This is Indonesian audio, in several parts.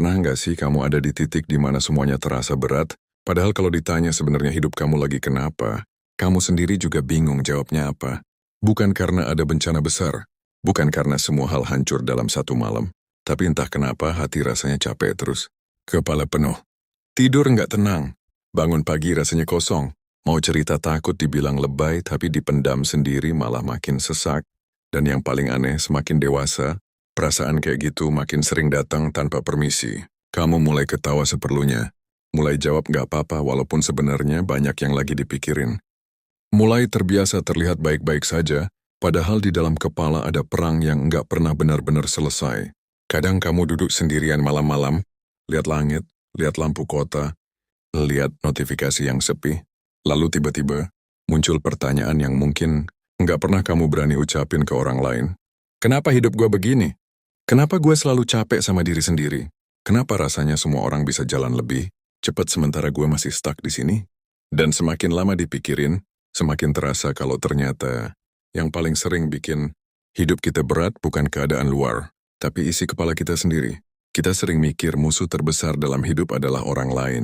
Pernah nggak sih kamu ada di titik di mana semuanya terasa berat, padahal kalau ditanya sebenarnya hidup kamu lagi kenapa, kamu sendiri juga bingung jawabnya apa? Bukan karena ada bencana besar, bukan karena semua hal hancur dalam satu malam, tapi entah kenapa hati rasanya capek terus. Kepala penuh, tidur nggak tenang, bangun pagi rasanya kosong, mau cerita takut dibilang lebay tapi dipendam sendiri malah makin sesak. Dan yang paling aneh, semakin dewasa, perasaan kayak gitu makin sering datang tanpa permisi. Kamu mulai ketawa seperlunya, mulai jawab nggak apa-apa walaupun sebenarnya banyak yang lagi dipikirin. Mulai terbiasa terlihat baik-baik saja, padahal di dalam kepala ada perang yang nggak pernah benar-benar selesai. Kadang kamu duduk sendirian malam-malam, lihat langit, lihat lampu kota, lihat notifikasi yang sepi, lalu tiba-tiba muncul pertanyaan yang mungkin nggak pernah kamu berani ucapin ke orang lain. Kenapa hidup gue begini? Kenapa gue selalu capek sama diri sendiri? Kenapa rasanya semua orang bisa jalan lebih cepat sementara gue masih stuck di sini? Dan semakin lama dipikirin, semakin terasa kalau ternyata yang paling sering bikin hidup kita berat bukan keadaan luar, tapi isi kepala kita sendiri. Kita sering mikir musuh terbesar dalam hidup adalah orang lain.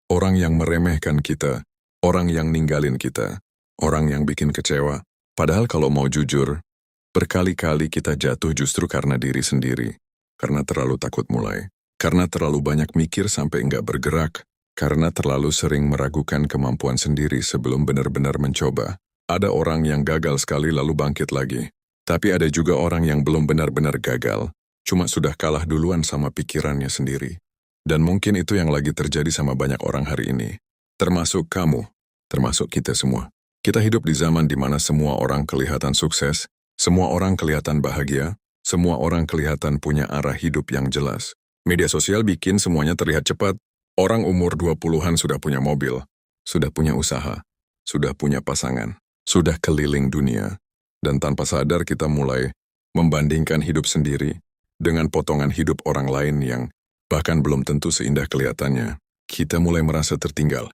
Orang yang meremehkan kita, orang yang ninggalin kita, orang yang bikin kecewa. Padahal kalau mau jujur, berkali-kali kita jatuh justru karena diri sendiri. Karena terlalu takut mulai. Karena terlalu banyak mikir sampai enggak bergerak. Karena terlalu sering meragukan kemampuan sendiri sebelum benar-benar mencoba. Ada orang yang gagal sekali lalu bangkit lagi. Tapi ada juga orang yang belum benar-benar gagal. Cuma sudah kalah duluan sama pikirannya sendiri. Dan mungkin itu yang lagi terjadi sama banyak orang hari ini. Termasuk kamu. Termasuk kita semua. Kita hidup di zaman di mana semua orang kelihatan sukses, semua orang kelihatan bahagia, semua orang kelihatan punya arah hidup yang jelas. Media sosial bikin semuanya terlihat cepat. Orang umur 20-an sudah punya mobil, sudah punya usaha, sudah punya pasangan, sudah keliling dunia. Dan tanpa sadar kita mulai membandingkan hidup sendiri dengan potongan hidup orang lain yang bahkan belum tentu seindah kelihatannya. Kita mulai merasa tertinggal,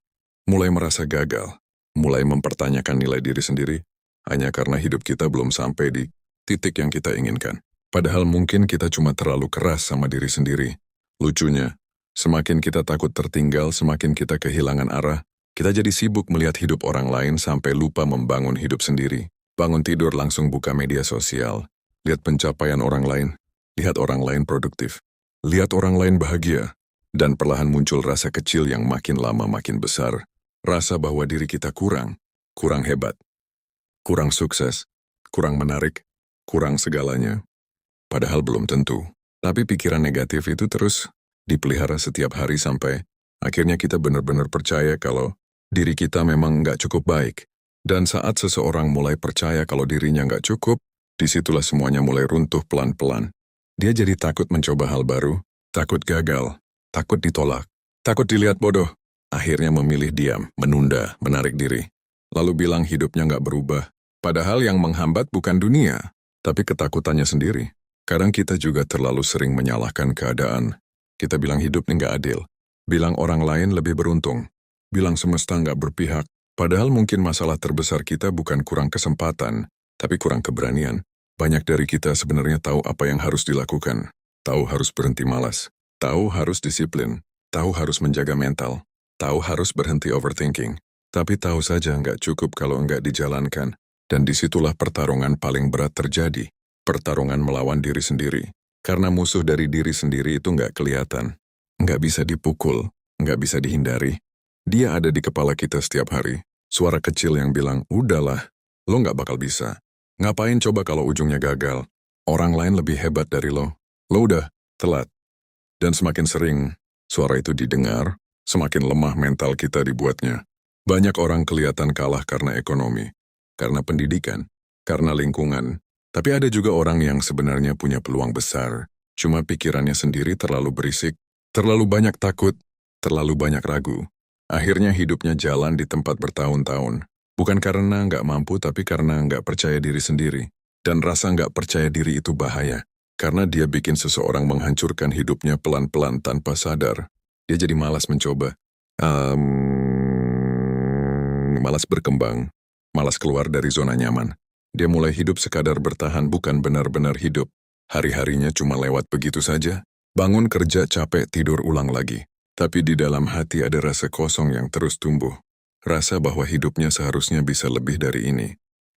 mulai merasa gagal. Mulai mempertanyakan nilai diri sendiri, hanya karena hidup kita belum sampai di titik yang kita inginkan. Padahal mungkin kita cuma terlalu keras sama diri sendiri. Lucunya, semakin kita takut tertinggal, semakin kita kehilangan arah, kita jadi sibuk melihat hidup orang lain sampai lupa membangun hidup sendiri. Bangun tidur langsung buka media sosial, lihat pencapaian orang lain, lihat orang lain produktif, lihat orang lain bahagia, dan perlahan muncul rasa kecil yang makin lama makin besar. Rasa bahwa diri kita kurang hebat, kurang sukses, kurang menarik, kurang segalanya. Padahal belum tentu. Tapi pikiran negatif itu terus dipelihara setiap hari sampai akhirnya kita benar-benar percaya kalau diri kita memang nggak cukup baik. Dan saat seseorang mulai percaya kalau dirinya nggak cukup, disitulah semuanya mulai runtuh pelan-pelan. Dia jadi takut mencoba hal baru, takut gagal, takut ditolak, takut dilihat bodoh. Akhirnya memilih diam, menunda, menarik diri. Lalu bilang hidupnya nggak berubah. Padahal yang menghambat bukan dunia, tapi ketakutannya sendiri. Kadang kita juga terlalu sering menyalahkan keadaan. Kita bilang hidup ini nggak adil. Bilang orang lain lebih beruntung. Bilang semesta nggak berpihak. Padahal mungkin masalah terbesar kita bukan kurang kesempatan, tapi kurang keberanian. Banyak dari kita sebenarnya tahu apa yang harus dilakukan. Tahu harus berhenti malas. Tahu harus disiplin. Tahu harus menjaga mental. Tahu harus berhenti overthinking, tapi tahu saja nggak cukup kalau nggak dijalankan. Dan disitulah pertarungan paling berat terjadi. Pertarungan melawan diri sendiri. Karena musuh dari diri sendiri itu nggak kelihatan. Nggak bisa dipukul, nggak bisa dihindari. Dia ada di kepala kita setiap hari. Suara kecil yang bilang, udahlah, lo nggak bakal bisa. Ngapain coba kalau ujungnya gagal? Orang lain lebih hebat dari lo. Lo udah telat. Dan semakin sering suara itu didengar, semakin lemah mental kita dibuatnya. Banyak orang kelihatan kalah karena ekonomi, karena pendidikan, karena lingkungan. Tapi ada juga orang yang sebenarnya punya peluang besar. Cuma pikirannya sendiri terlalu berisik, terlalu banyak takut, terlalu banyak ragu. Akhirnya hidupnya jalan di tempat bertahun-tahun. Bukan karena nggak mampu, tapi karena nggak percaya diri sendiri. Dan rasa nggak percaya diri itu bahaya. Karena dia bikin seseorang menghancurkan hidupnya pelan-pelan tanpa sadar. Dia jadi malas mencoba, malas berkembang, malas keluar dari zona nyaman. Dia mulai hidup sekadar bertahan bukan benar-benar hidup. Hari-harinya cuma lewat begitu saja, Bangun kerja capek, tidur ulang lagi. Tapi di dalam hati ada rasa kosong yang terus tumbuh. Rasa bahwa hidupnya seharusnya bisa lebih dari ini.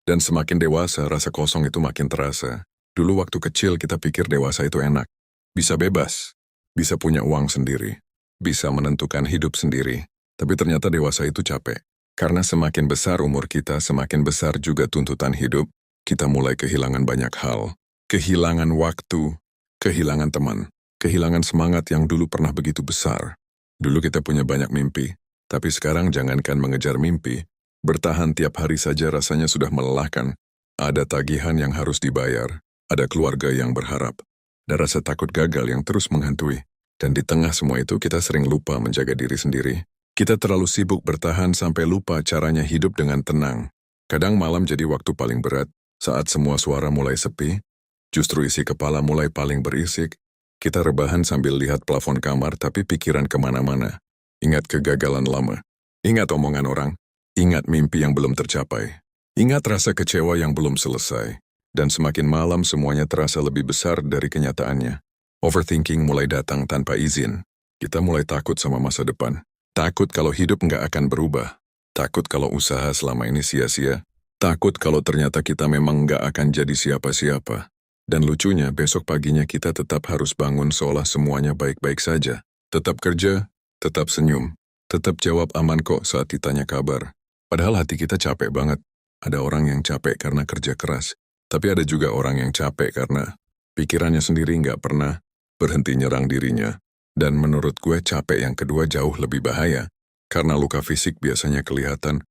Dan semakin dewasa, rasa kosong itu makin terasa. Dulu waktu kecil kita pikir dewasa itu enak. Bisa bebas. Bisa punya uang sendiri. Bisa menentukan hidup sendiri. Tapi ternyata dewasa itu capek. Karena semakin besar umur kita, semakin besar juga tuntutan hidup. Kita mulai kehilangan banyak hal. Kehilangan waktu. Kehilangan teman. Kehilangan semangat yang dulu pernah begitu besar. Dulu kita punya banyak mimpi, tapi sekarang jangankan mengejar mimpi, bertahan tiap hari saja rasanya sudah melelahkan. Ada tagihan yang harus dibayar, ada keluarga yang berharap, ada rasa takut gagal yang terus menghantui. Dan di tengah semua itu kita sering lupa menjaga diri sendiri. Kita terlalu sibuk bertahan sampai lupa caranya hidup dengan tenang. Kadang malam jadi waktu paling berat, saat semua suara mulai sepi, justru isi kepala mulai paling berisik. Kita rebahan sambil lihat plafon kamar tapi pikiran kemana-mana. Ingat kegagalan lama. Ingat omongan orang. Ingat mimpi yang belum tercapai. Ingat rasa kecewa yang belum selesai. Dan semakin malam semuanya terasa lebih besar dari kenyataannya. Overthinking mulai datang tanpa izin. Kita mulai takut sama masa depan. Takut kalau hidup nggak akan berubah. Takut kalau usaha selama ini sia-sia. Takut kalau ternyata kita memang nggak akan jadi siapa-siapa. Dan lucunya, besok paginya kita tetap harus bangun seolah semuanya baik-baik saja. Tetap kerja, tetap senyum, tetap jawab aman kok saat ditanya kabar. Padahal hati kita capek banget. Ada orang yang capek karena kerja keras. Tapi ada juga orang yang capek karena pikirannya sendiri nggak pernah berhenti nyerang dirinya. Dan menurut gue capek yang kedua jauh lebih bahaya. Karena luka fisik biasanya kelihatan.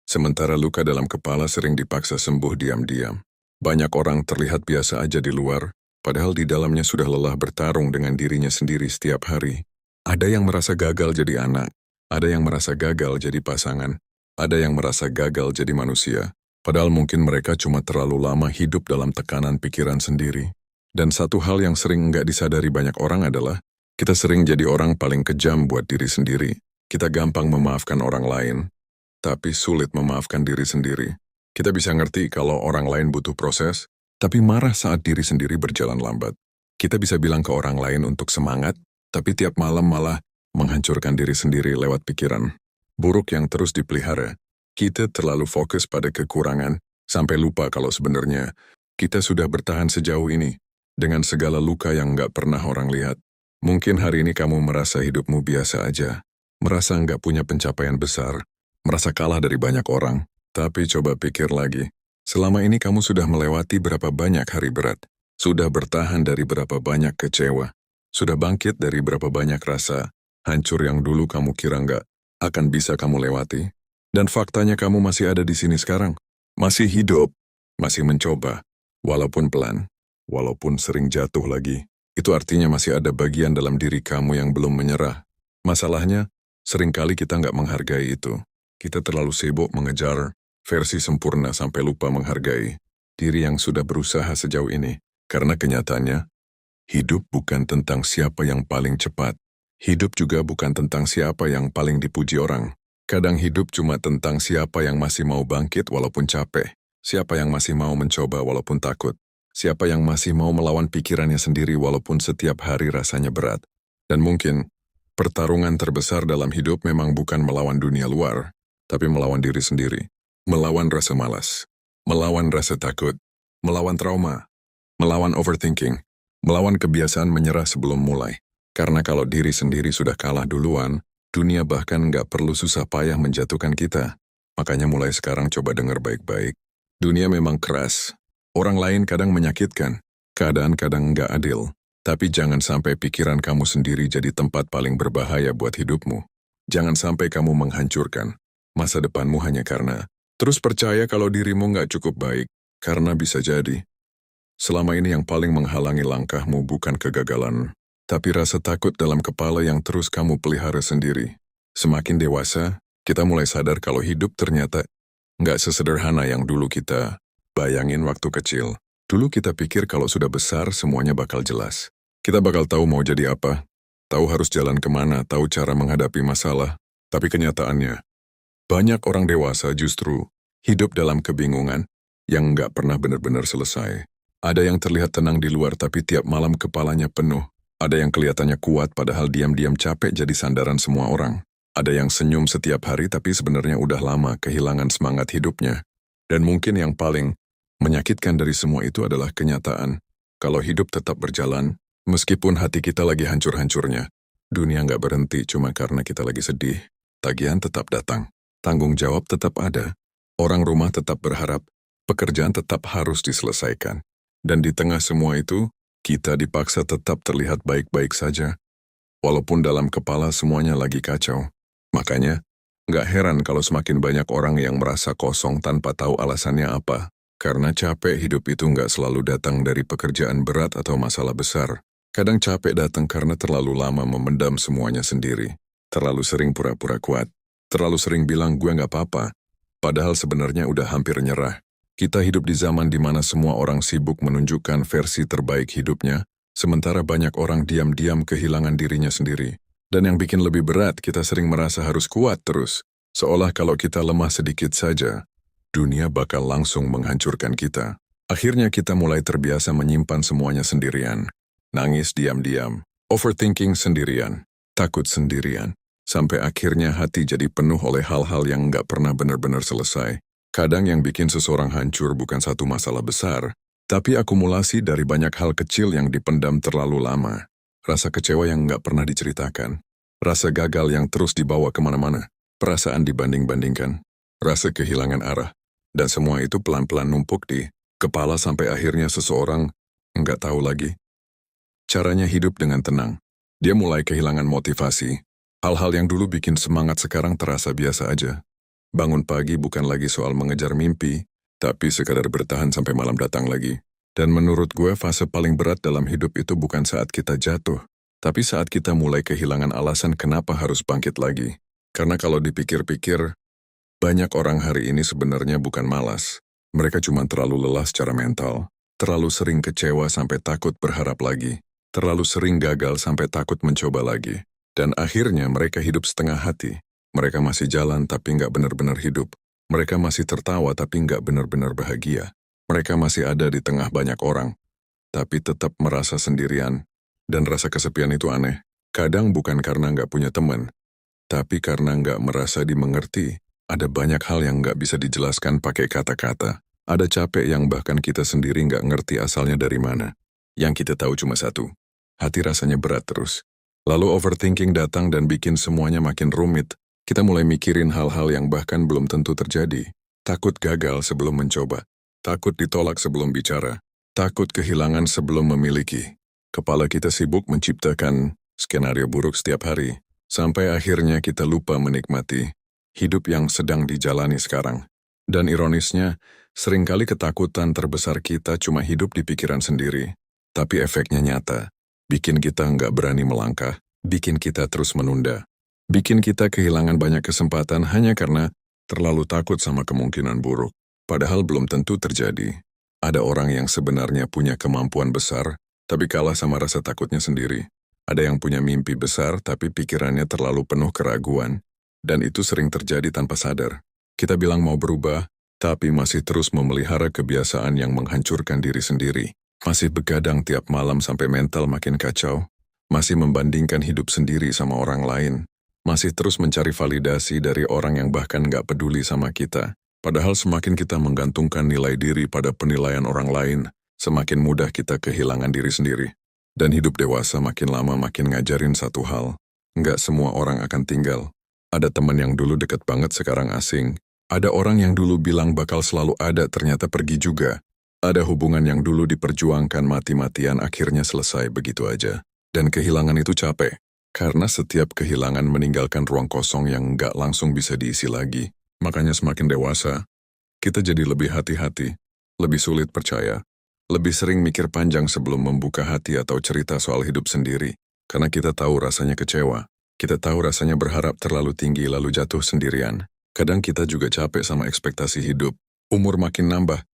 Sementara luka dalam kepala sering dipaksa sembuh diam-diam. Banyak orang terlihat biasa aja di luar, padahal di dalamnya sudah lelah bertarung dengan dirinya sendiri setiap hari. Ada yang merasa gagal jadi anak, ada yang merasa gagal jadi pasangan, ada yang merasa gagal jadi manusia. Padahal mungkin mereka cuma terlalu lama hidup dalam tekanan pikiran sendiri. Dan satu hal yang sering nggak disadari banyak orang adalah, kita sering jadi orang paling kejam buat diri sendiri. Kita gampang memaafkan orang lain, tapi sulit memaafkan diri sendiri. Kita bisa ngerti kalau orang lain butuh proses, tapi marah saat diri sendiri berjalan lambat. Kita bisa bilang ke orang lain untuk semangat, tapi tiap malam malah menghancurkan diri sendiri lewat pikiran buruk yang terus dipelihara. Kita terlalu fokus pada kekurangan, sampai lupa kalau sebenarnya kita sudah bertahan sejauh ini, dengan segala luka yang nggak pernah orang lihat. Mungkin hari ini kamu merasa hidupmu biasa aja, merasa nggak punya pencapaian besar, merasa kalah dari banyak orang. Tapi coba pikir lagi, selama ini kamu sudah melewati berapa banyak hari berat, sudah bertahan dari berapa banyak kecewa, sudah bangkit dari berapa banyak rasa hancur yang dulu kamu kira nggak akan bisa kamu lewati. Dan faktanya kamu masih ada di sini sekarang, masih hidup, masih mencoba, walaupun pelan, walaupun sering jatuh lagi. Itu artinya masih ada bagian dalam diri kamu yang belum menyerah. Masalahnya, seringkali kita nggak menghargai itu. Kita terlalu sibuk mengejar versi sempurna sampai lupa menghargai diri yang sudah berusaha sejauh ini. Karena kenyataannya, hidup bukan tentang siapa yang paling cepat. Hidup juga bukan tentang siapa yang paling dipuji orang. Kadang hidup cuma tentang siapa yang masih mau bangkit walaupun capek. Siapa yang masih mau mencoba walaupun takut. Siapa yang masih mau melawan pikirannya sendiri walaupun setiap hari rasanya berat. Dan mungkin, pertarungan terbesar dalam hidup memang bukan melawan dunia luar, tapi melawan diri sendiri. Melawan rasa malas, melawan rasa takut, melawan trauma, melawan overthinking, melawan kebiasaan menyerah sebelum mulai. Karena kalau diri sendiri sudah kalah duluan, dunia bahkan nggak perlu susah payah menjatuhkan kita. Makanya mulai sekarang coba dengar baik-baik. Dunia memang keras, orang lain kadang menyakitkan, keadaan kadang nggak adil. Tapi jangan sampai pikiran kamu sendiri jadi tempat paling berbahaya buat hidupmu. Jangan sampai kamu menghancurkan masa depanmu hanya karena terus percaya kalau dirimu nggak cukup baik, karena bisa jadi. Selama ini yang paling menghalangi langkahmu bukan kegagalan, tapi rasa takut dalam kepala yang terus kamu pelihara sendiri. Semakin dewasa, kita mulai sadar kalau hidup ternyata nggak sesederhana yang dulu kita bayangin waktu kecil. Dulu kita pikir kalau sudah besar semuanya bakal jelas. Kita bakal tahu mau jadi apa, tahu harus jalan kemana, tahu cara menghadapi masalah. Tapi kenyataannya, banyak orang dewasa justru hidup dalam kebingungan yang nggak pernah benar-benar selesai. Ada yang terlihat tenang di luar tapi tiap malam kepalanya penuh Ada yang kelihatannya kuat padahal diam-diam capek jadi sandaran semua orang. Ada yang senyum setiap hari tapi sebenarnya udah lama kehilangan semangat hidupnya. Dan mungkin yang paling menyakitkan dari semua itu adalah kenyataan. Kalau hidup tetap berjalan, meskipun hati kita lagi hancur-hancurnya, dunia nggak berhenti cuma karena kita lagi sedih. Tagihan tetap datang, tanggung jawab tetap ada, orang rumah tetap berharap, pekerjaan tetap harus diselesaikan. Dan di tengah semua itu, kita dipaksa tetap terlihat baik-baik saja, walaupun dalam kepala semuanya lagi kacau. Makanya, nggak heran kalau semakin banyak orang yang merasa kosong tanpa tahu alasannya apa. Karena capek hidup itu nggak selalu datang dari pekerjaan berat atau masalah besar. Kadang capek datang karena terlalu lama memendam semuanya sendiri. Terlalu sering pura-pura kuat. Terlalu sering bilang gue nggak apa-apa. Padahal sebenarnya udah hampir nyerah. Kita hidup di zaman di mana semua orang sibuk menunjukkan versi terbaik hidupnya, sementara banyak orang diam-diam kehilangan dirinya sendiri. Dan yang bikin lebih berat, kita sering merasa harus kuat terus. Seolah kalau kita lemah sedikit saja, dunia bakal langsung menghancurkan kita. Akhirnya kita mulai terbiasa menyimpan semuanya sendirian. Nangis diam-diam, overthinking sendirian, takut sendirian. Sampai akhirnya hati jadi penuh oleh hal-hal yang nggak pernah benar-benar selesai. Kadang yang bikin seseorang hancur bukan satu masalah besar, tapi akumulasi dari banyak hal kecil yang dipendam terlalu lama. Rasa kecewa yang nggak pernah diceritakan, rasa gagal yang terus dibawa kemana-mana, perasaan dibanding-bandingkan, rasa kehilangan arah, dan semua itu pelan-pelan numpuk di kepala sampai akhirnya seseorang nggak tahu lagi caranya hidup dengan tenang. Dia mulai kehilangan motivasi. Hal-hal yang dulu bikin semangat sekarang terasa biasa aja. Bangun pagi bukan lagi soal mengejar mimpi, tapi sekadar bertahan sampai malam datang lagi. Dan menurut gue fase paling berat dalam hidup itu bukan saat kita jatuh, tapi saat kita mulai kehilangan alasan kenapa harus bangkit lagi. Karena kalau dipikir-pikir, banyak orang hari ini sebenarnya bukan malas. Mereka cuma terlalu lelah secara mental, terlalu sering kecewa sampai takut berharap lagi, terlalu sering gagal sampai takut mencoba lagi. Dan akhirnya mereka hidup setengah hati. Mereka masih jalan tapi nggak benar-benar hidup. Mereka masih tertawa tapi nggak benar-benar bahagia. Mereka masih ada di tengah banyak orang, tapi tetap merasa sendirian. Dan rasa kesepian itu aneh. Kadang bukan karena nggak punya teman, tapi karena nggak merasa dimengerti. Ada banyak hal yang nggak bisa dijelaskan pakai kata-kata. Ada capek yang bahkan kita sendiri nggak ngerti asalnya dari mana. Yang kita tahu cuma satu, hati rasanya berat terus. Lalu overthinking datang dan bikin semuanya makin rumit. Kita mulai mikirin hal-hal yang bahkan belum tentu terjadi. Takut gagal sebelum mencoba. Takut ditolak sebelum bicara. Takut kehilangan sebelum memiliki. Kepala kita sibuk menciptakan skenario buruk setiap hari. Sampai akhirnya kita lupa menikmati hidup yang sedang dijalani sekarang. Dan ironisnya, seringkali ketakutan terbesar kita cuma hidup di pikiran sendiri. Tapi efeknya nyata. Bikin kita nggak berani melangkah. Bikin kita terus menunda. Bikin kita kehilangan banyak kesempatan hanya karena terlalu takut sama kemungkinan buruk. Padahal belum tentu terjadi. Ada orang yang sebenarnya punya kemampuan besar, tapi kalah sama rasa takutnya sendiri. Ada yang punya mimpi besar, tapi pikirannya terlalu penuh keraguan. Dan itu sering terjadi tanpa sadar. Kita bilang mau berubah, tapi masih terus memelihara kebiasaan yang menghancurkan diri sendiri. Masih begadang tiap malam sampai mental makin kacau. Masih membandingkan hidup sendiri sama orang lain. Masih terus mencari validasi dari orang yang bahkan nggak peduli sama kita. Padahal semakin kita menggantungkan nilai diri pada penilaian orang lain, semakin mudah kita kehilangan diri sendiri. Dan hidup dewasa makin lama makin ngajarin satu hal. Nggak semua orang akan tinggal. Ada teman yang dulu deket banget sekarang asing. Ada orang yang dulu bilang bakal selalu ada ternyata pergi juga. Ada hubungan yang dulu diperjuangkan mati-matian akhirnya selesai begitu aja. Dan kehilangan itu capek. Karena setiap kehilangan meninggalkan ruang kosong yang nggak langsung bisa diisi lagi. Makanya semakin dewasa, kita jadi lebih hati-hati, lebih sulit percaya, lebih sering mikir panjang sebelum membuka hati atau cerita soal hidup sendiri. Karena kita tahu rasanya kecewa, kita tahu rasanya berharap terlalu tinggi lalu jatuh sendirian. Kadang kita juga capek sama ekspektasi hidup. Umur makin nambah,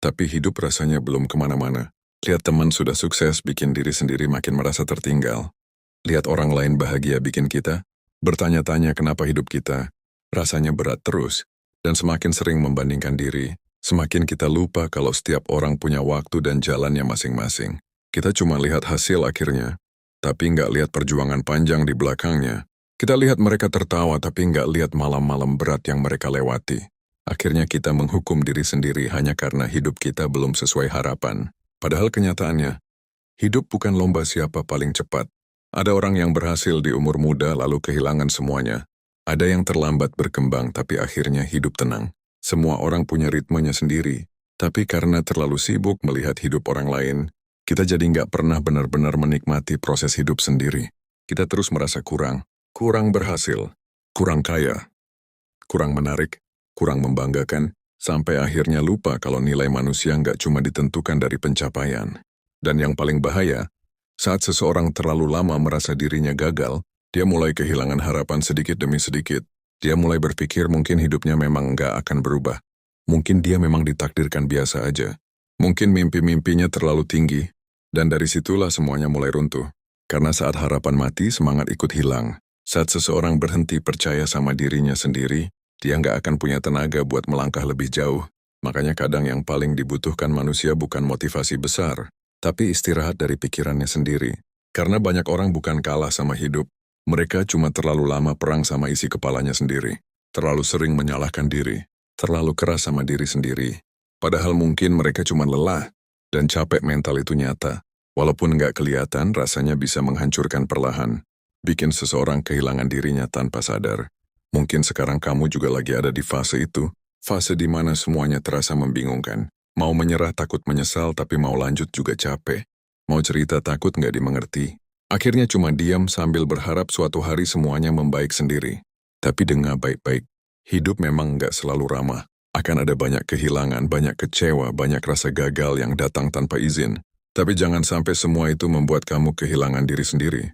tapi hidup rasanya belum kemana-mana. Lihat teman sudah sukses bikin diri sendiri makin merasa tertinggal. Lihat orang lain bahagia bikin kita bertanya-tanya kenapa hidup kita rasanya berat terus. Dan semakin sering membandingkan diri, semakin kita lupa kalau setiap orang punya waktu dan jalannya masing-masing. Kita cuma lihat hasil akhirnya, tapi nggak lihat perjuangan panjang di belakangnya. Kita lihat mereka tertawa, tapi nggak lihat malam-malam berat yang mereka lewati. Akhirnya kita menghukum diri sendiri hanya karena hidup kita belum sesuai harapan. Padahal kenyataannya, hidup bukan lomba siapa paling cepat. Ada orang yang berhasil di umur muda lalu kehilangan semuanya. Ada yang terlambat berkembang tapi akhirnya hidup tenang. Semua orang punya ritmenya sendiri. Tapi karena terlalu sibuk melihat hidup orang lain, kita jadi nggak pernah benar-benar menikmati proses hidup sendiri. Kita terus merasa kurang berhasil, kurang kaya, kurang menarik, kurang membanggakan, sampai akhirnya lupa kalau nilai manusia nggak cuma ditentukan dari pencapaian. Dan yang paling bahaya, saat seseorang terlalu lama merasa dirinya gagal, dia mulai kehilangan harapan sedikit demi sedikit. Dia mulai berpikir mungkin hidupnya memang nggak akan berubah. Mungkin dia memang ditakdirkan biasa aja. Mungkin mimpi-mimpinya terlalu tinggi, dan dari situlah semuanya mulai runtuh. Karena saat harapan mati, semangat ikut hilang. Saat seseorang berhenti percaya sama dirinya sendiri, dia nggak akan punya tenaga buat melangkah lebih jauh. Makanya kadang yang paling dibutuhkan manusia bukan motivasi besar, tapi istirahat dari pikirannya sendiri. Karena banyak orang bukan kalah sama hidup, mereka cuma terlalu lama perang sama isi kepalanya sendiri. Terlalu sering menyalahkan diri. Terlalu keras sama diri sendiri. Padahal mungkin mereka cuma lelah, dan capek mental itu nyata. Walaupun nggak kelihatan, rasanya bisa menghancurkan perlahan. Bikin seseorang kehilangan dirinya tanpa sadar. Mungkin sekarang kamu juga lagi ada di fase itu. Fase di mana semuanya terasa membingungkan. Mau menyerah takut menyesal, tapi mau lanjut juga capek. Mau cerita takut nggak dimengerti. Akhirnya cuma diam sambil berharap suatu hari semuanya membaik sendiri. Tapi dengar baik-baik. Hidup memang nggak selalu ramah. Akan ada banyak kehilangan, banyak kecewa, banyak rasa gagal yang datang tanpa izin. Tapi jangan sampai semua itu membuat kamu kehilangan diri sendiri.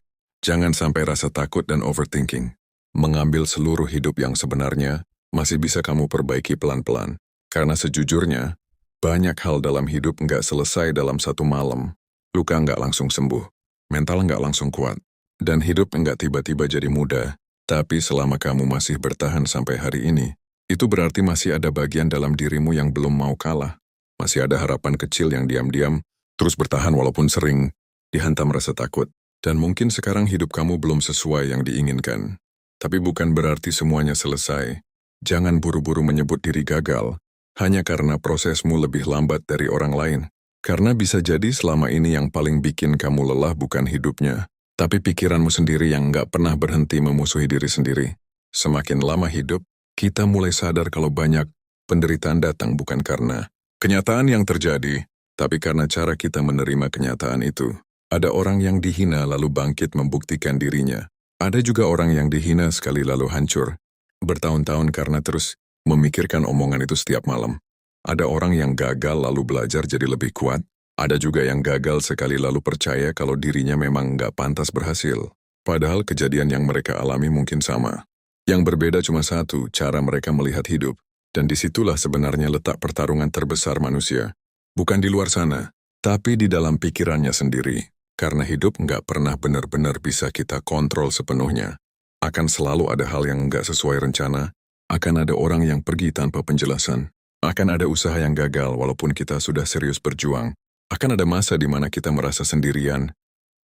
Jangan sampai rasa takut dan overthinking. Mengambil seluruh hidup yang sebenarnya, masih bisa kamu perbaiki pelan-pelan. Karena sejujurnya, banyak hal dalam hidup nggak selesai dalam satu malam. Luka nggak langsung sembuh. Mental nggak langsung kuat. Dan hidup nggak tiba-tiba jadi mudah. Tapi selama kamu masih bertahan sampai hari ini, itu berarti masih ada bagian dalam dirimu yang belum mau kalah. Masih ada harapan kecil yang diam-diam, terus bertahan walaupun sering dihantam rasa takut. Dan mungkin sekarang hidup kamu belum sesuai yang diinginkan. Tapi bukan berarti semuanya selesai. Jangan buru-buru menyebut diri gagal, hanya karena prosesmu lebih lambat dari orang lain. Karena bisa jadi selama ini yang paling bikin kamu lelah bukan hidupnya, tapi pikiranmu sendiri yang nggak pernah berhenti memusuhi diri sendiri. Semakin lama hidup, kita mulai sadar kalau banyak penderitaan datang bukan karena kenyataan yang terjadi, tapi karena cara kita menerima kenyataan itu. Ada orang yang dihina lalu bangkit membuktikan dirinya. Ada juga orang yang dihina sekali lalu hancur. Bertahun-tahun karena terus memikirkan omongan itu setiap malam. Ada orang yang gagal lalu belajar jadi lebih kuat. Ada juga yang gagal sekali lalu percaya kalau dirinya memang nggak pantas berhasil. Padahal kejadian yang mereka alami mungkin sama. Yang berbeda cuma satu, cara mereka melihat hidup. Dan disitulah sebenarnya letak pertarungan terbesar manusia. Bukan di luar sana, tapi di dalam pikirannya sendiri. Karena hidup nggak pernah benar-benar bisa kita kontrol sepenuhnya. Akan selalu ada hal yang nggak sesuai rencana. Akan ada orang yang pergi tanpa penjelasan. Akan ada usaha yang gagal walaupun kita sudah serius berjuang. Akan ada masa di mana kita merasa sendirian,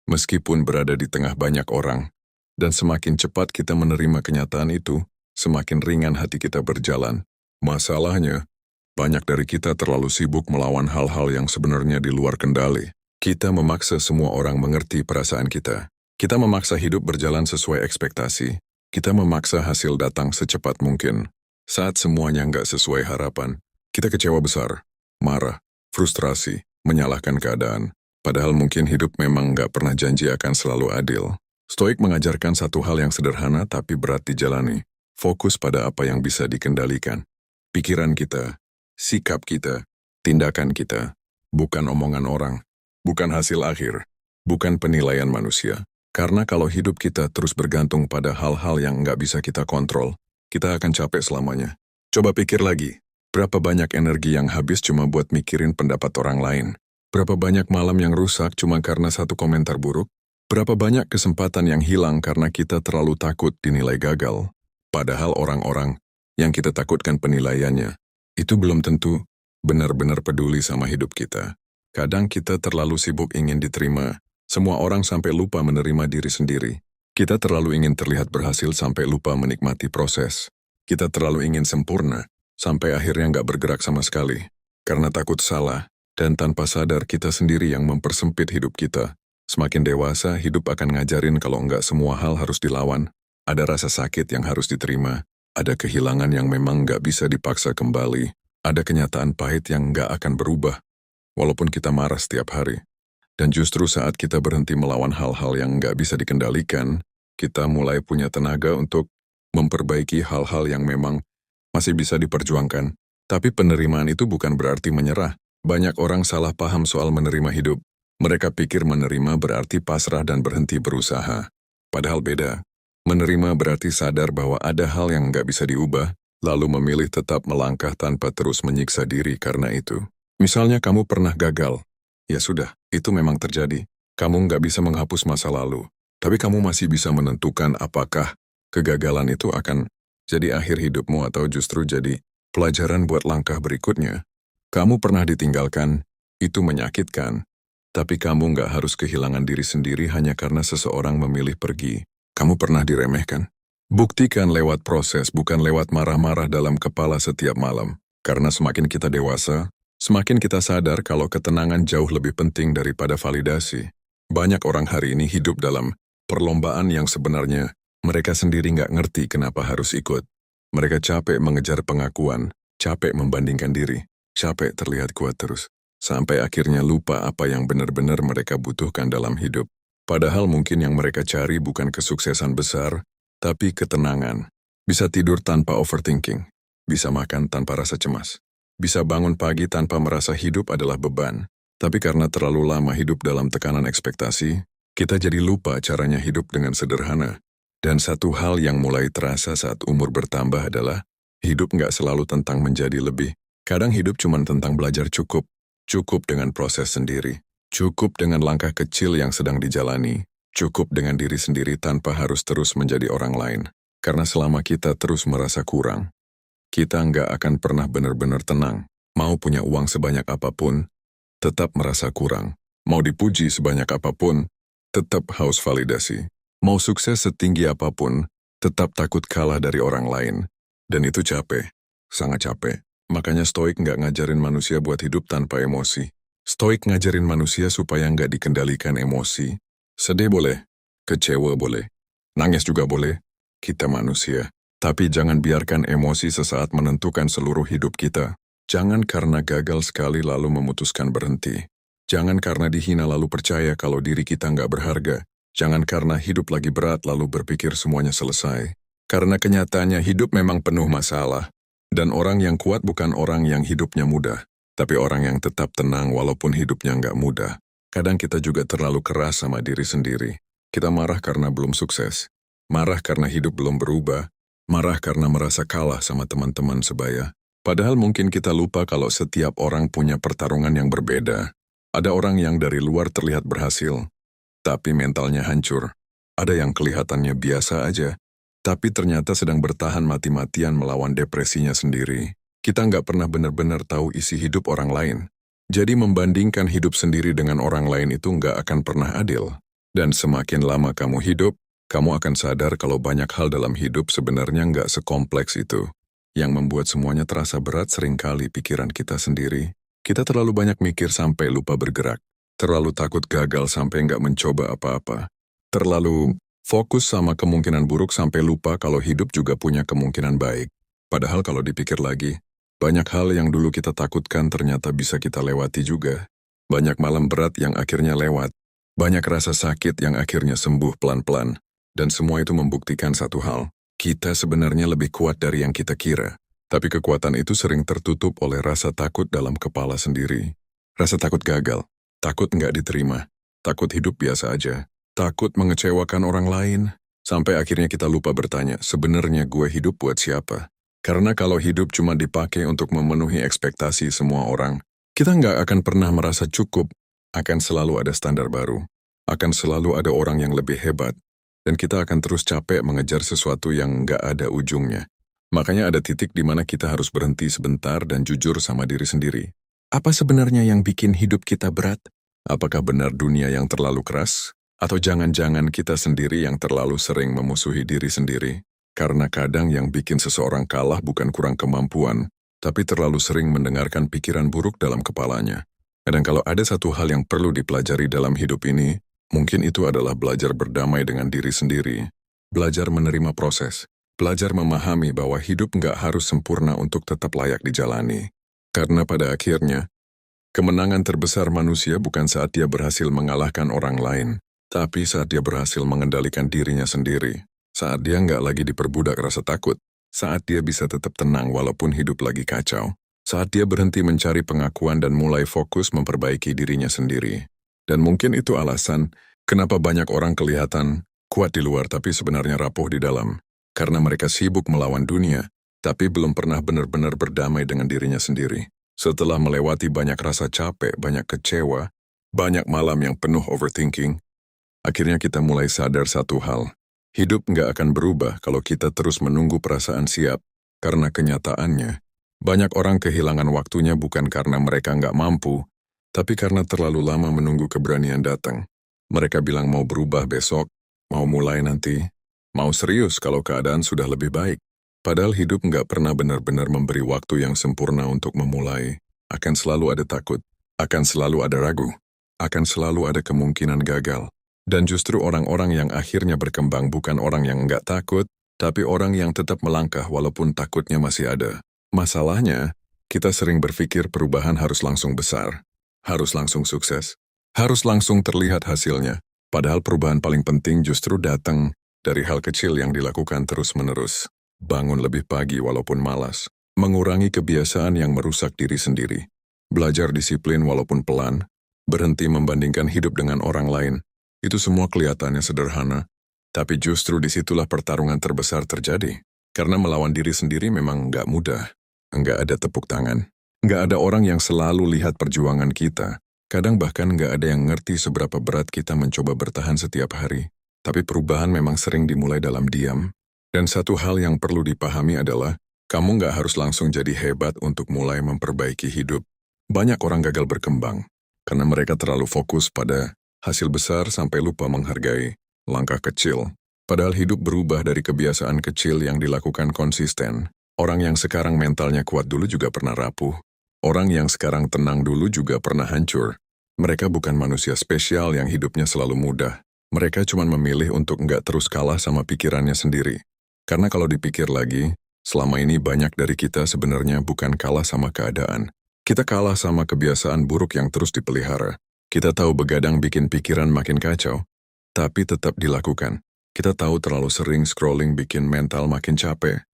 meskipun berada di tengah banyak orang. Dan semakin cepat kita menerima kenyataan itu, semakin ringan hati kita berjalan. Masalahnya, banyak dari kita terlalu sibuk melawan hal-hal yang sebenarnya di luar kendali. Kita memaksa semua orang mengerti perasaan kita. Kita memaksa hidup berjalan sesuai ekspektasi. Kita memaksa hasil datang secepat mungkin. Saat semuanya nggak sesuai harapan, kita kecewa besar, marah, frustrasi, menyalahkan keadaan. Padahal mungkin hidup memang nggak pernah janji akan selalu adil. Stoik mengajarkan satu hal yang sederhana tapi berat dijalani. Fokus pada apa yang bisa dikendalikan. Pikiran kita, sikap kita, tindakan kita. Bukan omongan orang, bukan hasil akhir, bukan penilaian manusia. Karena kalau hidup kita terus bergantung pada hal-hal yang nggak bisa kita kontrol, kita akan capek selamanya. Coba pikir lagi. Berapa banyak energi yang habis cuma buat mikirin pendapat orang lain? Berapa banyak malam yang rusak cuma karena satu komentar buruk? Berapa banyak kesempatan yang hilang karena kita terlalu takut dinilai gagal? Padahal orang-orang yang kita takutkan penilaiannya, itu belum tentu benar-benar peduli sama hidup kita. Kadang kita terlalu sibuk ingin diterima, Semua orang sampai lupa menerima diri sendiri. Kita terlalu ingin terlihat berhasil sampai lupa menikmati proses. Kita terlalu ingin sempurna, sampai akhirnya nggak bergerak sama sekali. Karena takut salah, dan tanpa sadar kita sendiri yang mempersempit hidup kita. Semakin dewasa, hidup akan ngajarin kalau nggak semua hal harus dilawan. Ada rasa sakit yang harus diterima. Ada kehilangan yang memang nggak bisa dipaksa kembali. Ada kenyataan pahit yang nggak akan berubah, walaupun kita marah setiap hari. Dan justru saat kita berhenti melawan hal-hal yang nggak bisa dikendalikan, kita mulai punya tenaga untuk memperbaiki hal-hal yang memang masih bisa diperjuangkan. Tapi penerimaan itu bukan berarti menyerah. Banyak orang salah paham soal menerima hidup. Mereka pikir menerima berarti pasrah dan berhenti berusaha. Padahal beda. Menerima berarti sadar bahwa ada hal yang nggak bisa diubah, lalu memilih tetap melangkah tanpa terus menyiksa diri karena itu. Misalnya kamu pernah gagal. Ya sudah, itu memang terjadi. Kamu nggak bisa menghapus masa lalu. Tapi kamu masih bisa menentukan apakah kegagalan itu akan jadi akhir hidupmu atau justru jadi pelajaran buat langkah berikutnya. Kamu pernah ditinggalkan, itu menyakitkan. Tapi kamu nggak harus kehilangan diri sendiri hanya karena seseorang memilih pergi. Kamu pernah diremehkan? Buktikan lewat proses, bukan lewat marah-marah dalam kepala setiap malam. Karena semakin kita dewasa, semakin kita sadar kalau ketenangan jauh lebih penting daripada validasi. Banyak orang hari ini hidup dalam perlombaan yang sebenarnya mereka sendiri nggak ngerti kenapa harus ikut. Mereka capek mengejar pengakuan, capek membandingkan diri, capek terlihat kuat terus. Sampai akhirnya lupa apa yang benar-benar mereka butuhkan dalam hidup. Padahal mungkin yang mereka cari bukan kesuksesan besar, tapi ketenangan. Bisa tidur tanpa overthinking, bisa makan tanpa rasa cemas, bisa bangun pagi tanpa merasa hidup adalah beban. Tapi karena terlalu lama hidup dalam tekanan ekspektasi, kita jadi lupa caranya hidup dengan sederhana. Dan satu hal yang mulai terasa saat umur bertambah adalah, hidup nggak selalu tentang menjadi lebih. Kadang hidup cuma tentang belajar cukup. Cukup dengan proses sendiri. Cukup dengan langkah kecil yang sedang dijalani. Cukup dengan diri sendiri tanpa harus terus menjadi orang lain. Karena selama kita terus merasa kurang, kita nggak akan pernah benar-benar tenang. Mau punya uang sebanyak apapun, tetap merasa kurang. Mau dipuji sebanyak apapun, tetap haus validasi. Mau sukses setinggi apapun, tetap takut kalah dari orang lain. Dan itu capek, sangat capek. Makanya Stoik nggak ngajarin manusia buat hidup tanpa emosi. Stoik ngajarin manusia supaya nggak dikendalikan emosi. Sedih boleh, kecewa boleh, nangis juga boleh. Kita manusia. Tapi jangan biarkan emosi sesaat menentukan seluruh hidup kita. Jangan karena gagal sekali lalu memutuskan berhenti. Jangan karena dihina lalu percaya kalau diri kita nggak berharga. Jangan karena hidup lagi berat lalu berpikir semuanya selesai. Karena kenyataannya hidup memang penuh masalah. Dan orang yang kuat bukan orang yang hidupnya mudah, tapi orang yang tetap tenang walaupun hidupnya nggak mudah. Kadang kita juga terlalu keras sama diri sendiri. Kita marah karena belum sukses. Marah karena hidup belum berubah. Marah karena merasa kalah sama teman-teman sebaya. Padahal mungkin kita lupa kalau setiap orang punya pertarungan yang berbeda. Ada orang yang dari luar terlihat berhasil, tapi mentalnya hancur. Ada yang kelihatannya biasa aja, tapi ternyata sedang bertahan mati-matian melawan depresinya sendiri. Kita nggak pernah benar-benar tahu isi hidup orang lain. Jadi membandingkan hidup sendiri dengan orang lain itu nggak akan pernah adil. Dan semakin lama kamu hidup, kamu akan sadar kalau banyak hal dalam hidup sebenarnya nggak sekompleks itu. Yang membuat semuanya terasa berat seringkali pikiran kita sendiri. Kita terlalu banyak mikir sampai lupa bergerak. Terlalu takut gagal sampai nggak mencoba apa-apa. Terlalu fokus sama kemungkinan buruk sampai lupa kalau hidup juga punya kemungkinan baik. Padahal kalau dipikir lagi, banyak hal yang dulu kita takutkan ternyata bisa kita lewati juga. Banyak malam berat yang akhirnya lewat. Banyak rasa sakit yang akhirnya sembuh pelan-pelan. Dan semua itu membuktikan satu hal. Kita sebenarnya lebih kuat dari yang kita kira. Tapi kekuatan itu sering tertutup oleh rasa takut dalam kepala sendiri. Rasa takut gagal, takut nggak diterima, takut hidup biasa aja. Takut mengecewakan orang lain, sampai akhirnya kita lupa bertanya, sebenarnya gue hidup buat siapa? Karena kalau hidup cuma dipakai untuk memenuhi ekspektasi semua orang, kita nggak akan pernah merasa cukup, akan selalu ada standar baru, akan selalu ada orang yang lebih hebat, dan kita akan terus capek mengejar sesuatu yang nggak ada ujungnya. Makanya ada titik di mana kita harus berhenti sebentar dan jujur sama diri sendiri. Apa sebenarnya yang bikin hidup kita berat? Apakah benar dunia yang terlalu keras? Atau jangan-jangan kita sendiri yang terlalu sering memusuhi diri sendiri? Karena kadang yang bikin seseorang kalah bukan kurang kemampuan, tapi terlalu sering mendengarkan pikiran buruk dalam kepalanya. Kadang kalau ada satu hal yang perlu dipelajari dalam hidup ini, mungkin itu adalah belajar berdamai dengan diri sendiri. Belajar menerima proses. Belajar memahami bahwa hidup nggak harus sempurna untuk tetap layak dijalani. Karena pada akhirnya, kemenangan terbesar manusia bukan saat dia berhasil mengalahkan orang lain, tapi saat dia berhasil mengendalikan dirinya sendiri. Saat dia nggak lagi diperbudak rasa takut. Saat dia bisa tetap tenang walaupun hidup lagi kacau. Saat dia berhenti mencari pengakuan dan mulai fokus memperbaiki dirinya sendiri. Dan mungkin itu alasan kenapa banyak orang kelihatan kuat di luar tapi sebenarnya rapuh di dalam. Karena mereka sibuk melawan dunia, tapi belum pernah benar-benar berdamai dengan dirinya sendiri. Setelah melewati banyak rasa capek, banyak kecewa, banyak malam yang penuh overthinking, akhirnya kita mulai sadar satu hal. Hidup nggak akan berubah kalau kita terus menunggu perasaan siap. Karena kenyataannya, banyak orang kehilangan waktunya bukan karena mereka nggak mampu, tapi karena terlalu lama menunggu keberanian datang. Mereka bilang mau berubah besok, mau mulai nanti, mau serius kalau keadaan sudah lebih baik. Padahal hidup nggak pernah benar-benar memberi waktu yang sempurna untuk memulai. Akan selalu ada takut, akan selalu ada ragu, akan selalu ada kemungkinan gagal. Dan justru orang-orang yang akhirnya berkembang bukan orang yang nggak takut, tapi orang yang tetap melangkah walaupun takutnya masih ada. Masalahnya, kita sering berpikir perubahan harus langsung besar, harus langsung sukses, harus langsung terlihat hasilnya. Padahal perubahan paling penting justru datang dari hal kecil yang dilakukan terus-menerus. Bangun lebih pagi walaupun malas, mengurangi kebiasaan yang merusak diri sendiri, belajar disiplin walaupun pelan, berhenti membandingkan hidup dengan orang lain. Itu semua kelihatannya sederhana, tapi justru disitulah pertarungan terbesar terjadi. Karena melawan diri sendiri memang nggak mudah. Nggak ada tepuk tangan. Nggak ada orang yang selalu lihat perjuangan kita. Kadang bahkan nggak ada yang ngerti seberapa berat kita mencoba bertahan setiap hari. Tapi perubahan memang sering dimulai dalam diam. Dan satu hal yang perlu dipahami adalah, kamu nggak harus langsung jadi hebat untuk mulai memperbaiki hidup. Banyak orang gagal berkembang, karena mereka terlalu fokus pada hasil besar sampai lupa menghargai langkah kecil. Padahal hidup berubah dari kebiasaan kecil yang dilakukan konsisten. Orang yang sekarang mentalnya kuat dulu juga pernah rapuh. Orang yang sekarang tenang dulu juga pernah hancur. Mereka bukan manusia spesial yang hidupnya selalu mudah. Mereka cuma memilih untuk nggak terus kalah sama pikirannya sendiri. Karena kalau dipikir lagi, selama ini banyak dari kita sebenarnya bukan kalah sama keadaan. Kita kalah sama kebiasaan buruk yang terus dipelihara. Kita tahu begadang bikin pikiran makin kacau, tapi tetap dilakukan. Kita tahu terlalu sering scrolling bikin mental makin capek,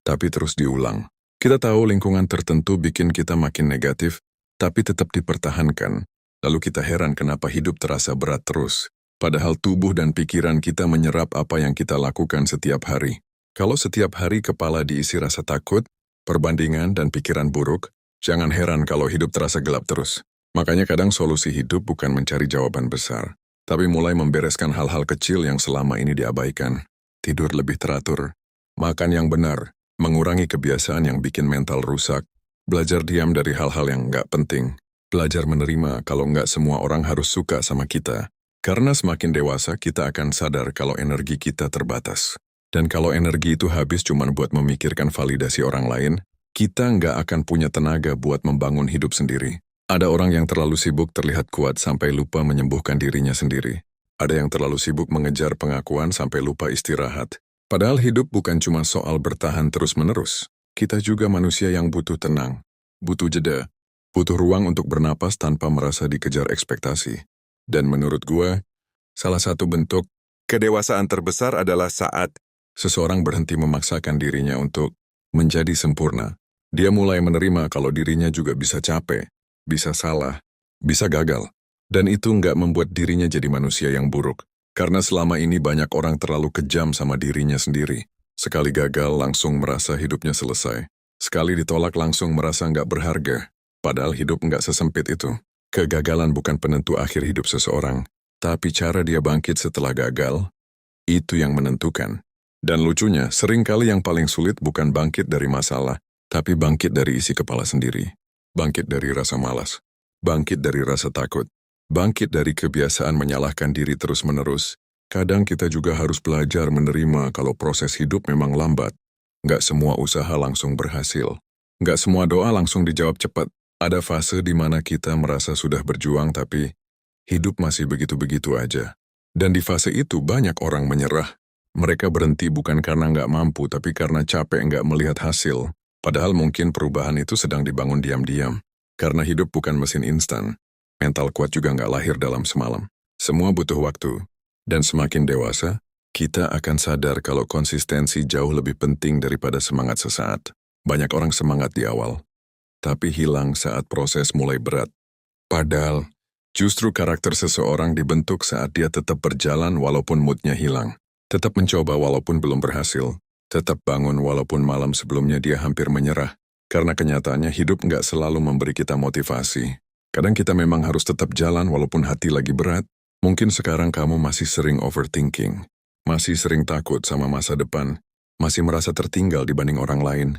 tapi terus diulang. Kita tahu lingkungan tertentu bikin kita makin negatif, tapi tetap dipertahankan. Lalu kita heran kenapa hidup terasa berat terus. Padahal tubuh dan pikiran kita menyerap apa yang kita lakukan setiap hari. Kalau setiap hari kepala diisi rasa takut, perbandingan dan pikiran buruk, jangan heran kalau hidup terasa gelap terus. Makanya kadang solusi hidup bukan mencari jawaban besar, tapi mulai membereskan hal-hal kecil yang selama ini diabaikan. Tidur lebih teratur, makan yang benar, mengurangi kebiasaan yang bikin mental rusak, belajar diam dari hal-hal yang nggak penting, belajar menerima kalau nggak semua orang harus suka sama kita. Karena semakin dewasa kita akan sadar kalau energi kita terbatas. Dan kalau energi itu habis cuma buat memikirkan validasi orang lain, kita nggak akan punya tenaga buat membangun hidup sendiri. Ada orang yang terlalu sibuk terlihat kuat sampai lupa menyembuhkan dirinya sendiri. Ada yang terlalu sibuk mengejar pengakuan sampai lupa istirahat. Padahal hidup bukan cuma soal bertahan terus-menerus. Kita juga manusia yang butuh tenang, butuh jeda, butuh ruang untuk bernapas tanpa merasa dikejar ekspektasi. Dan menurut gue, salah satu bentuk kedewasaan terbesar adalah saat seseorang berhenti memaksakan dirinya untuk menjadi sempurna. Dia mulai menerima kalau dirinya juga bisa capek, bisa salah, bisa gagal. Dan itu nggak membuat dirinya jadi manusia yang buruk. Karena selama ini banyak orang terlalu kejam sama dirinya sendiri. Sekali gagal langsung merasa hidupnya selesai. Sekali ditolak langsung merasa nggak berharga. Padahal hidup nggak sesempit itu. Kegagalan bukan penentu akhir hidup seseorang. Tapi cara dia bangkit setelah gagal, itu yang menentukan. Dan lucunya, seringkali yang paling sulit bukan bangkit dari masalah, tapi bangkit dari isi kepala sendiri. Bangkit dari rasa malas. Bangkit dari rasa takut. Bangkit dari kebiasaan menyalahkan diri terus-menerus. Kadang kita juga harus belajar menerima kalau proses hidup memang lambat. Nggak semua usaha langsung berhasil. Nggak semua doa langsung dijawab cepat. Ada fase di mana kita merasa sudah berjuang tapi hidup masih begitu-begitu aja. Dan di fase itu banyak orang menyerah. Mereka berhenti bukan karena nggak mampu tapi karena capek nggak melihat hasil. Padahal mungkin perubahan itu sedang dibangun diam-diam. Karena hidup bukan mesin instan. Mental kuat juga nggak lahir dalam semalam. Semua butuh waktu. Dan semakin dewasa, kita akan sadar kalau konsistensi jauh lebih penting daripada semangat sesaat. Banyak orang semangat di awal, tapi hilang saat proses mulai berat. Padahal, justru karakter seseorang dibentuk saat dia tetap berjalan walaupun moodnya hilang. Tetap mencoba walaupun belum berhasil. Tetap bangun walaupun malam sebelumnya dia hampir menyerah. Karena kenyataannya hidup nggak selalu memberi kita motivasi. Kadang kita memang harus tetap jalan walaupun hati lagi berat. Mungkin sekarang kamu masih sering overthinking, masih sering takut sama masa depan, masih merasa tertinggal dibanding orang lain.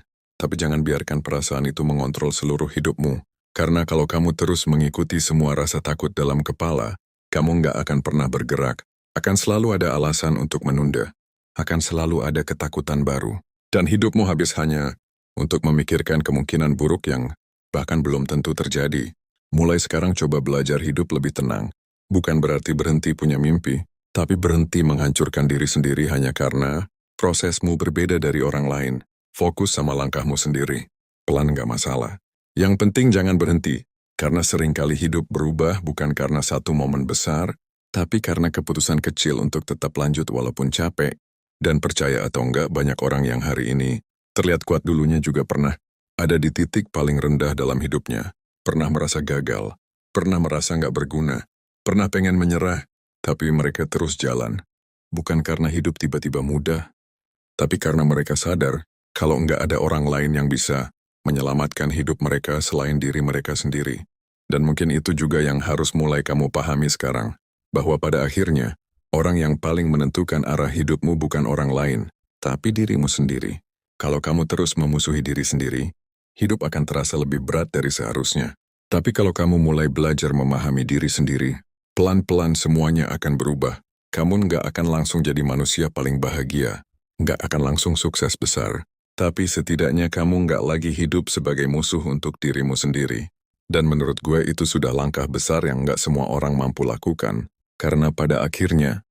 Tapi jangan biarkan perasaan itu mengontrol seluruh hidupmu. Karena kalau kamu terus mengikuti semua rasa takut dalam kepala, kamu nggak akan pernah bergerak. Akan selalu ada alasan untuk menunda. Akan selalu ada ketakutan baru. Dan hidupmu habis hanya untuk memikirkan kemungkinan buruk yang bahkan belum tentu terjadi. Mulai sekarang coba belajar hidup lebih tenang. Bukan berarti berhenti punya mimpi, tapi berhenti menghancurkan diri sendiri hanya karena prosesmu berbeda dari orang lain. Fokus sama langkahmu sendiri. Pelan nggak masalah. Yang penting jangan berhenti, karena seringkali hidup berubah bukan karena satu momen besar, tapi karena keputusan kecil untuk tetap lanjut walaupun capek. Dan percaya atau enggak, banyak orang yang hari ini terlihat kuat dulunya juga pernah ada di titik paling rendah dalam hidupnya. Pernah merasa gagal, pernah merasa nggak berguna. Pernah pengen menyerah, tapi mereka terus jalan. Bukan karena hidup tiba-tiba mudah, tapi karena mereka sadar kalau nggak ada orang lain yang bisa menyelamatkan hidup mereka selain diri mereka sendiri. Dan mungkin itu juga yang harus mulai kamu pahami sekarang, bahwa pada akhirnya, orang yang paling menentukan arah hidupmu bukan orang lain, tapi dirimu sendiri. Kalau kamu terus memusuhi diri sendiri, hidup akan terasa lebih berat dari seharusnya. Tapi kalau kamu mulai belajar memahami diri sendiri, pelan-pelan semuanya akan berubah. Kamu nggak akan langsung jadi manusia paling bahagia. Nggak akan langsung sukses besar. Tapi setidaknya kamu nggak lagi hidup sebagai musuh untuk dirimu sendiri. Dan menurut gue itu sudah langkah besar yang nggak semua orang mampu lakukan. Karena pada akhirnya,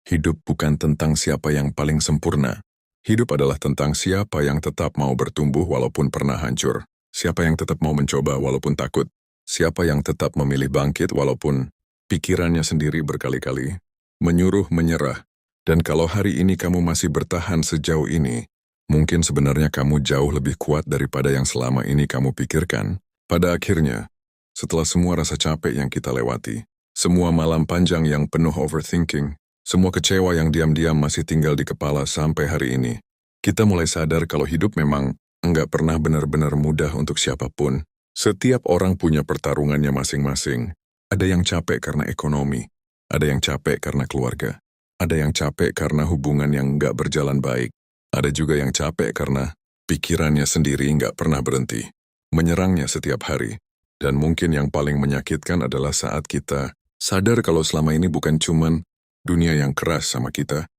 hidup bukan tentang siapa yang paling sempurna. Hidup adalah tentang siapa yang tetap mau bertumbuh walaupun pernah hancur. Siapa yang tetap mau mencoba walaupun takut. Siapa yang tetap memilih bangkit walaupun pikirannya sendiri berkali-kali menyuruh menyerah. Dan kalau hari ini kamu masih bertahan sejauh ini, mungkin sebenarnya kamu jauh lebih kuat daripada yang selama ini kamu pikirkan. Pada akhirnya, setelah semua rasa capek yang kita lewati, semua malam panjang yang penuh overthinking, semua kecewa yang diam-diam masih tinggal di kepala sampai hari ini, kita mulai sadar kalau hidup memang enggak pernah benar-benar mudah untuk siapapun. Setiap orang punya pertarungannya masing-masing. Ada yang capek karena ekonomi, ada yang capek karena keluarga, ada yang capek karena hubungan yang nggak berjalan baik, ada juga yang capek karena pikirannya sendiri nggak pernah berhenti, menyerangnya setiap hari. Dan mungkin yang paling menyakitkan adalah saat kita sadar kalau selama ini bukan cuman dunia yang keras sama kita,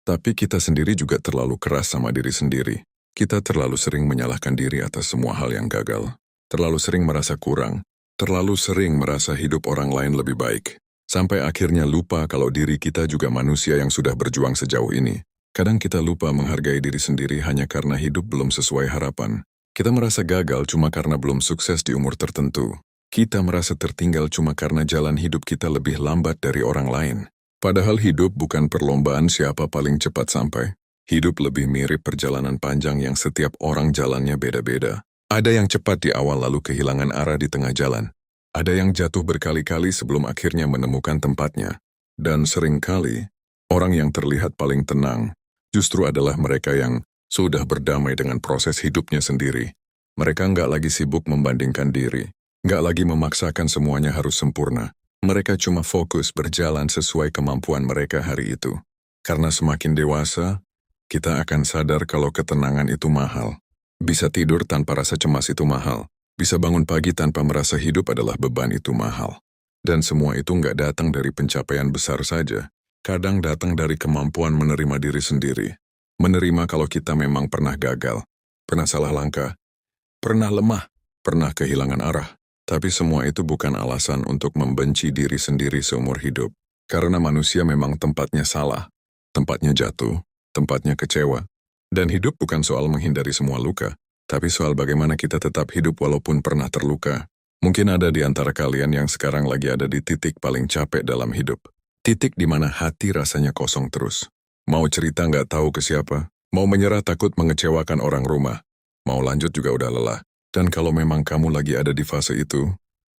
tapi kita sendiri juga terlalu keras sama diri sendiri. Kita terlalu sering menyalahkan diri atas semua hal yang gagal, terlalu sering merasa kurang, terlalu sering merasa hidup orang lain lebih baik, sampai akhirnya lupa kalau diri kita juga manusia yang sudah berjuang sejauh ini. Kadang kita lupa menghargai diri sendiri hanya karena hidup belum sesuai harapan. Kita merasa gagal cuma karena belum sukses di umur tertentu. Kita merasa tertinggal cuma karena jalan hidup kita lebih lambat dari orang lain. Padahal hidup bukan perlombaan siapa paling cepat sampai. Hidup lebih mirip perjalanan panjang yang setiap orang jalannya beda-beda. Ada yang cepat di awal lalu kehilangan arah di tengah jalan. Ada yang jatuh berkali-kali sebelum akhirnya menemukan tempatnya. Dan seringkali, orang yang terlihat paling tenang justru adalah mereka yang sudah berdamai dengan proses hidupnya sendiri. Mereka nggak lagi sibuk membandingkan diri, nggak lagi memaksakan semuanya harus sempurna. Mereka cuma fokus berjalan sesuai kemampuan mereka hari itu. Karena semakin dewasa, kita akan sadar kalau ketenangan itu mahal. Bisa tidur tanpa rasa cemas itu mahal. Bisa bangun pagi tanpa merasa hidup adalah beban itu mahal. Dan semua itu nggak datang dari pencapaian besar saja. Kadang datang dari kemampuan menerima diri sendiri. Menerima kalau kita memang pernah gagal, pernah salah langkah, pernah lemah, pernah kehilangan arah. Tapi semua itu bukan alasan untuk membenci diri sendiri seumur hidup. Karena manusia memang tempatnya salah, tempatnya jatuh, tempatnya kecewa. Dan hidup bukan soal menghindari semua luka, tapi soal bagaimana kita tetap hidup walaupun pernah terluka. Mungkin ada di antara kalian yang sekarang lagi ada di titik paling capek dalam hidup. Titik di mana hati rasanya kosong terus. Mau cerita nggak tahu ke siapa. Mau menyerah takut mengecewakan orang rumah. Mau lanjut juga udah lelah. Dan kalau memang kamu lagi ada di fase itu,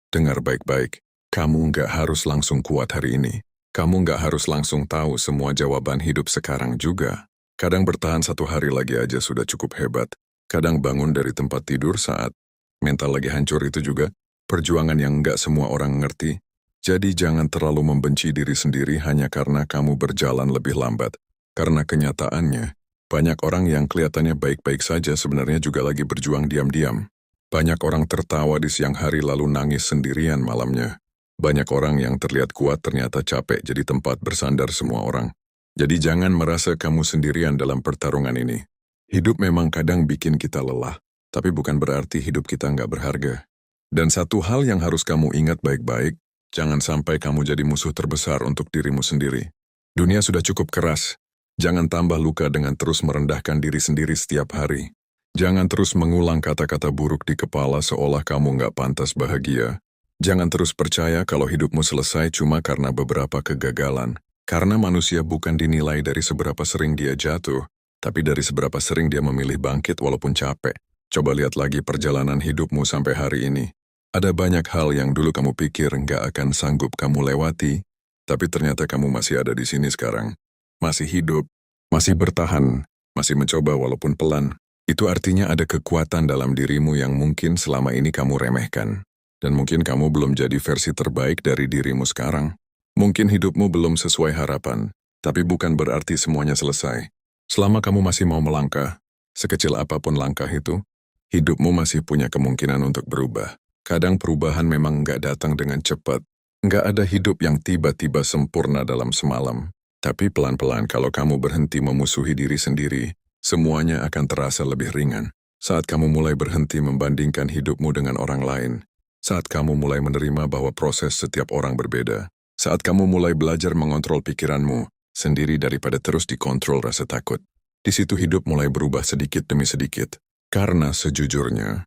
dengar baik-baik. Kamu nggak harus langsung kuat hari ini. Kamu nggak harus langsung tahu semua jawaban hidup sekarang juga. Kadang bertahan 1 hari lagi aja sudah cukup hebat. Kadang bangun dari tempat tidur saat mental lagi hancur itu juga perjuangan yang nggak semua orang ngerti. Jadi jangan terlalu membenci diri sendiri hanya karena kamu berjalan lebih lambat. Karena kenyataannya, banyak orang yang kelihatannya baik-baik saja sebenarnya juga lagi berjuang diam-diam. Banyak orang tertawa di siang hari lalu nangis sendirian malamnya. Banyak orang yang terlihat kuat ternyata capek jadi tempat bersandar semua orang. Jadi jangan merasa kamu sendirian dalam pertarungan ini. Hidup memang kadang bikin kita lelah, tapi bukan berarti hidup kita nggak berharga. Dan satu hal yang harus kamu ingat baik-baik, jangan sampai kamu jadi musuh terbesar untuk dirimu sendiri. Dunia sudah cukup keras. Jangan tambah luka dengan terus merendahkan diri sendiri setiap hari. Jangan terus mengulang kata-kata buruk di kepala seolah kamu nggak pantas bahagia. Jangan terus percaya kalau hidupmu selesai cuma karena beberapa kegagalan. Karena manusia bukan dinilai dari seberapa sering dia jatuh, tapi dari seberapa sering dia memilih bangkit walaupun capek. Coba lihat lagi perjalanan hidupmu sampai hari ini. Ada banyak hal yang dulu kamu pikir nggak akan sanggup kamu lewati, tapi ternyata kamu masih ada di sini sekarang. Masih hidup, masih bertahan, masih mencoba walaupun pelan. Itu artinya ada kekuatan dalam dirimu yang mungkin selama ini kamu remehkan. Dan mungkin kamu belum jadi versi terbaik dari dirimu sekarang. Mungkin hidupmu belum sesuai harapan, tapi bukan berarti semuanya selesai. Selama kamu masih mau melangkah, sekecil apapun langkah itu, hidupmu masih punya kemungkinan untuk berubah. Kadang perubahan memang nggak datang dengan cepat. Nggak ada hidup yang tiba-tiba sempurna dalam semalam. Tapi pelan-pelan kalau kamu berhenti memusuhi diri sendiri, semuanya akan terasa lebih ringan. Saat kamu mulai berhenti membandingkan hidupmu dengan orang lain. Saat kamu mulai menerima bahwa proses setiap orang berbeda. Saat kamu mulai belajar mengontrol pikiranmu sendiri daripada terus dikontrol rasa takut. Di situ hidup mulai berubah sedikit demi sedikit. Karena sejujurnya,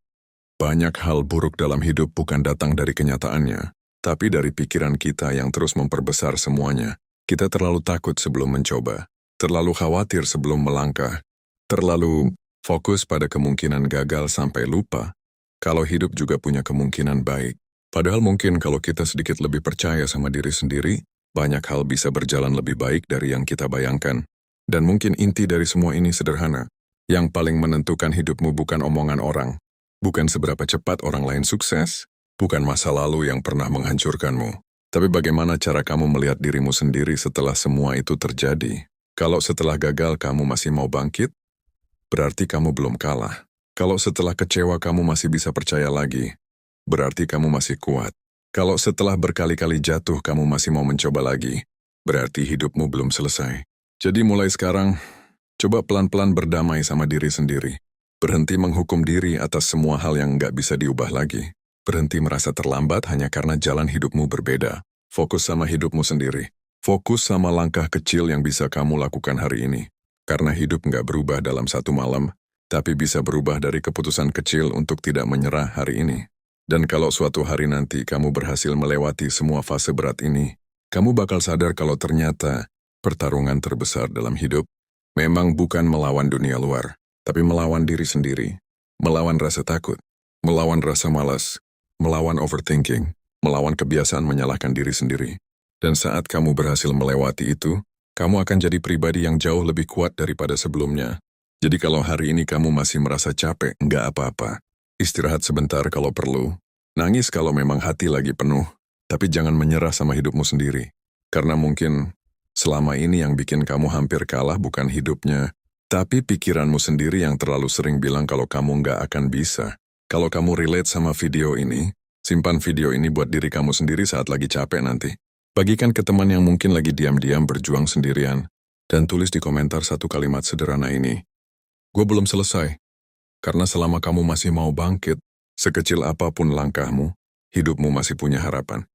banyak hal buruk dalam hidup bukan datang dari kenyataannya, tapi dari pikiran kita yang terus memperbesar semuanya. Kita terlalu takut sebelum mencoba, terlalu khawatir sebelum melangkah, terlalu fokus pada kemungkinan gagal sampai lupa kalau hidup juga punya kemungkinan baik. Padahal mungkin kalau kita sedikit lebih percaya sama diri sendiri, banyak hal bisa berjalan lebih baik dari yang kita bayangkan. Dan mungkin inti dari semua ini sederhana. Yang paling menentukan hidupmu bukan omongan orang. Bukan seberapa cepat orang lain sukses, bukan masa lalu yang pernah menghancurkanmu. Tapi bagaimana cara kamu melihat dirimu sendiri setelah semua itu terjadi? Kalau setelah gagal kamu masih mau bangkit, berarti kamu belum kalah. Kalau setelah kecewa kamu masih bisa percaya lagi, berarti kamu masih kuat. Kalau setelah berkali-kali jatuh kamu masih mau mencoba lagi, berarti hidupmu belum selesai. Jadi mulai sekarang, coba pelan-pelan berdamai sama diri sendiri. Berhenti menghukum diri atas semua hal yang nggak bisa diubah lagi. Berhenti merasa terlambat hanya karena jalan hidupmu berbeda. Fokus sama hidupmu sendiri. Fokus sama langkah kecil yang bisa kamu lakukan hari ini. Karena hidup nggak berubah dalam satu malam, tapi bisa berubah dari keputusan kecil untuk tidak menyerah hari ini. Dan kalau suatu hari nanti kamu berhasil melewati semua fase berat ini, kamu bakal sadar kalau ternyata pertarungan terbesar dalam hidup memang bukan melawan dunia luar, tapi melawan diri sendiri, melawan rasa takut, melawan rasa malas, melawan overthinking, melawan kebiasaan menyalahkan diri sendiri. Dan saat kamu berhasil melewati itu, kamu akan jadi pribadi yang jauh lebih kuat daripada sebelumnya. Jadi kalau hari ini kamu masih merasa capek, nggak apa-apa. Istirahat sebentar kalau perlu. Nangis kalau memang hati lagi penuh. Tapi jangan menyerah sama hidupmu sendiri. Karena mungkin selama ini yang bikin kamu hampir kalah bukan hidupnya, tapi pikiranmu sendiri yang terlalu sering bilang kalau kamu nggak akan bisa. Kalau kamu relate sama video ini, Simpan video ini buat diri kamu sendiri saat lagi capek nanti. Bagikan ke teman yang mungkin lagi diam-diam berjuang sendirian. Dan tulis di komentar satu kalimat sederhana ini. Gue belum selesai. Karena selama kamu masih mau bangkit, sekecil apapun langkahmu, hidupmu masih punya harapan.